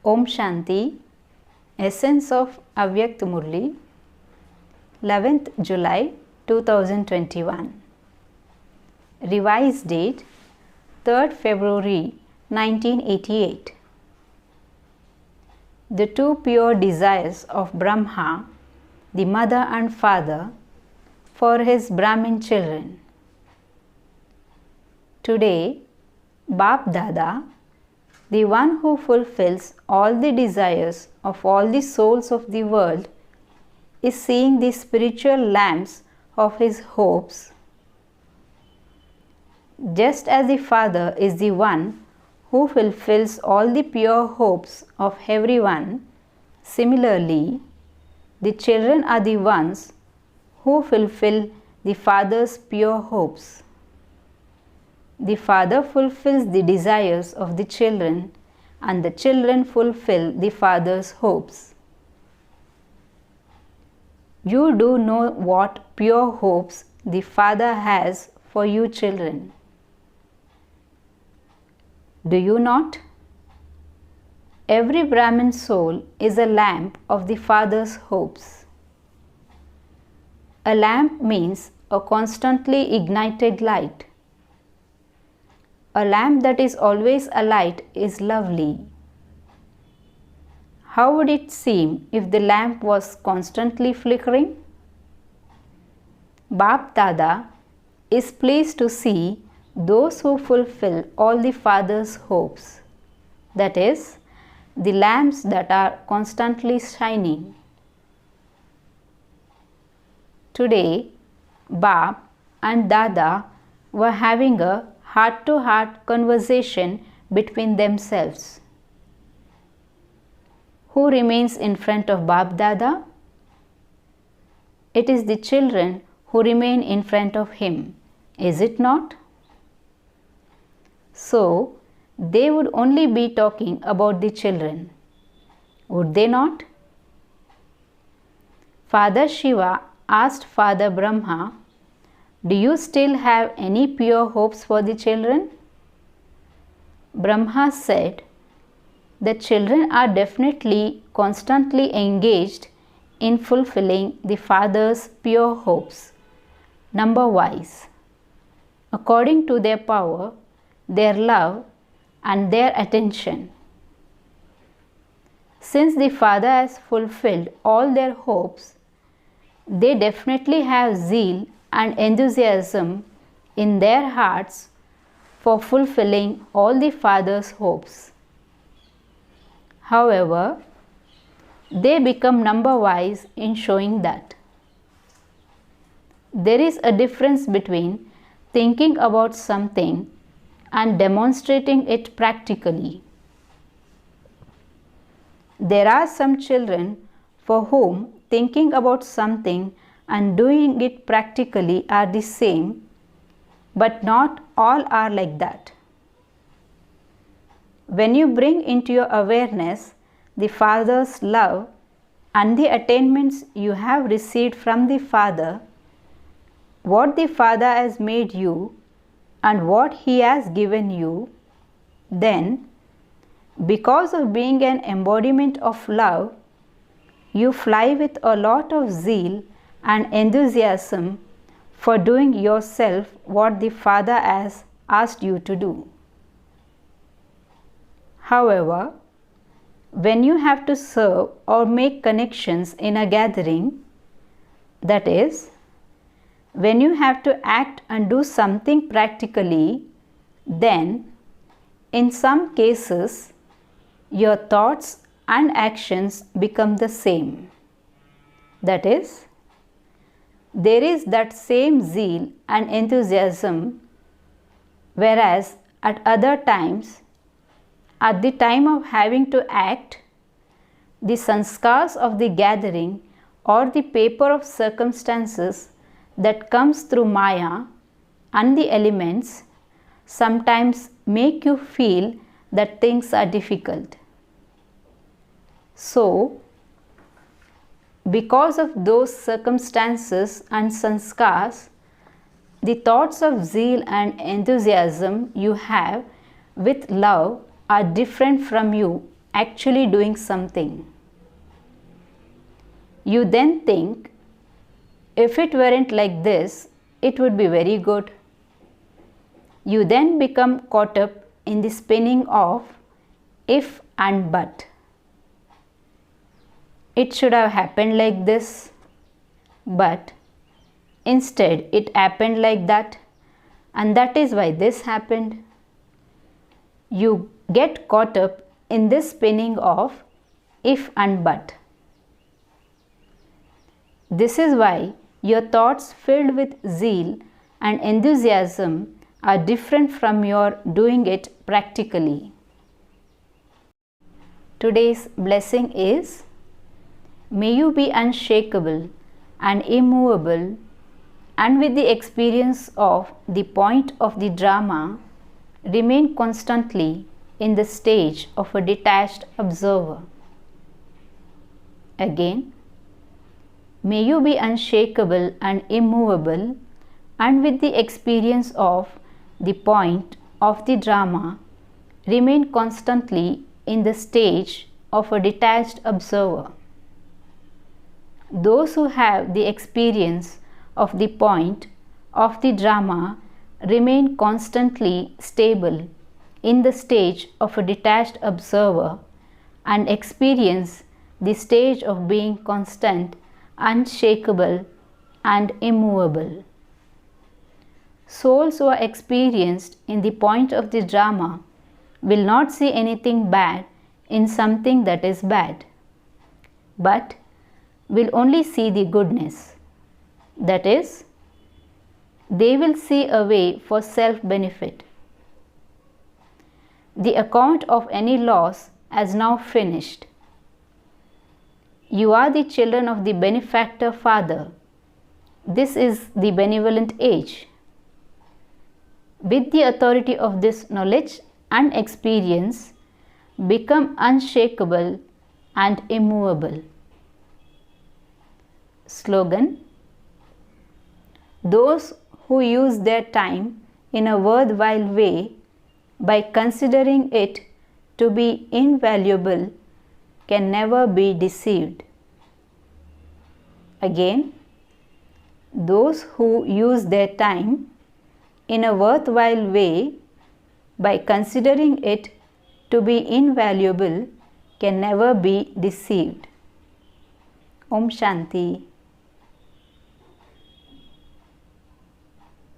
Om Shanti, Essence of Avyakt Murli, 11th July 2021. Revised date 3rd February 1988. The two pure desires of Brahma, the mother and father, for his Brahmin children. Today, Bap Dada, the one who fulfills all the desires of all the souls of the world, is seeing the spiritual lamps of his hopes. Just as the Father is the one who fulfills all the pure hopes of everyone, similarly, the children are the ones who fulfill the Father's pure hopes. The Father fulfills the desires of the children, and the children fulfill the Father's hopes. You do know what pure hopes the Father has for you children. Do you not? Every Brahmin soul is a lamp of the Father's hopes. A lamp means a constantly ignited light. A lamp that is always alight is lovely. How would it seem if the lamp was constantly flickering? Bap Dada is pleased to see those who fulfill all the Father's hopes, that is, the lamps that are constantly shining. Today, Bap and Dada were having a heart-to-heart conversation between themselves. Who remains in front of Bap Dada? It is the children who remain in front of him, is it not? So, they would only be talking about the children, would they not? Father Shiva asked Father Brahma, "Do you still have any pure hopes for the children?" Brahma said, "The children are definitely constantly engaged in fulfilling the Father's pure hopes, number-wise, according to their power, their love, and their attention. Since the Father has fulfilled all their hopes, they definitely have zeal and enthusiasm in their hearts for fulfilling all the Father's hopes. However, they become number-wise in showing that. There is a difference between thinking about something and demonstrating it practically. There are some children for whom thinking about something and doing it practically are the same, but not all are like that. When you bring into your awareness the Father's love and the attainments you have received from the Father, what the Father has made you and what He has given you, then, because of being an embodiment of love, you fly with a lot of zeal and enthusiasm for doing yourself what the Father has asked you to do. However, when you have to serve or make connections in a gathering, that is, when you have to act and do something practically, then, in some cases, your thoughts and actions become the same. That is, there is that same zeal and enthusiasm, whereas at other times, at the time of having to act, the sanskars of the gathering or the paper of circumstances that comes through Maya and the elements sometimes make you feel that things are difficult. So, because of those circumstances and sanskars, the thoughts of zeal and enthusiasm you have with love are different from you actually doing something. You then think, if it weren't like this, it would be very good. You then become caught up in the spinning of if and but. It should have happened like this, but instead it happened like that, and that is why this happened. You get caught up in this spinning of if and but. This is why your thoughts filled with zeal and enthusiasm are different from your doing it practically. Today's blessing is, may you be unshakable and immovable, and with the experience of the point of the drama, remain constantly in the stage of a detached observer. Again, may you be unshakable and immovable, and with the experience of the point of the drama, remain constantly in the stage of a detached observer. Those who have the experience of the point of the drama remain constantly stable in the stage of a detached observer and experience the stage of being constant, unshakable, and immovable. Souls who are experienced in the point of the drama will not see anything bad in something that is bad, but will only see the goodness. That is, they will see a way for self-benefit. The account of any loss has now finished. You are the children of the benefactor Father. This is the benevolent age. With the authority of this knowledge and experience, become unshakable and immovable. Slogan: those who use their time in a worthwhile way by considering it to be invaluable can never be deceived. Again, those who use their time in a worthwhile way by considering it to be invaluable can never be deceived. Om Shanti.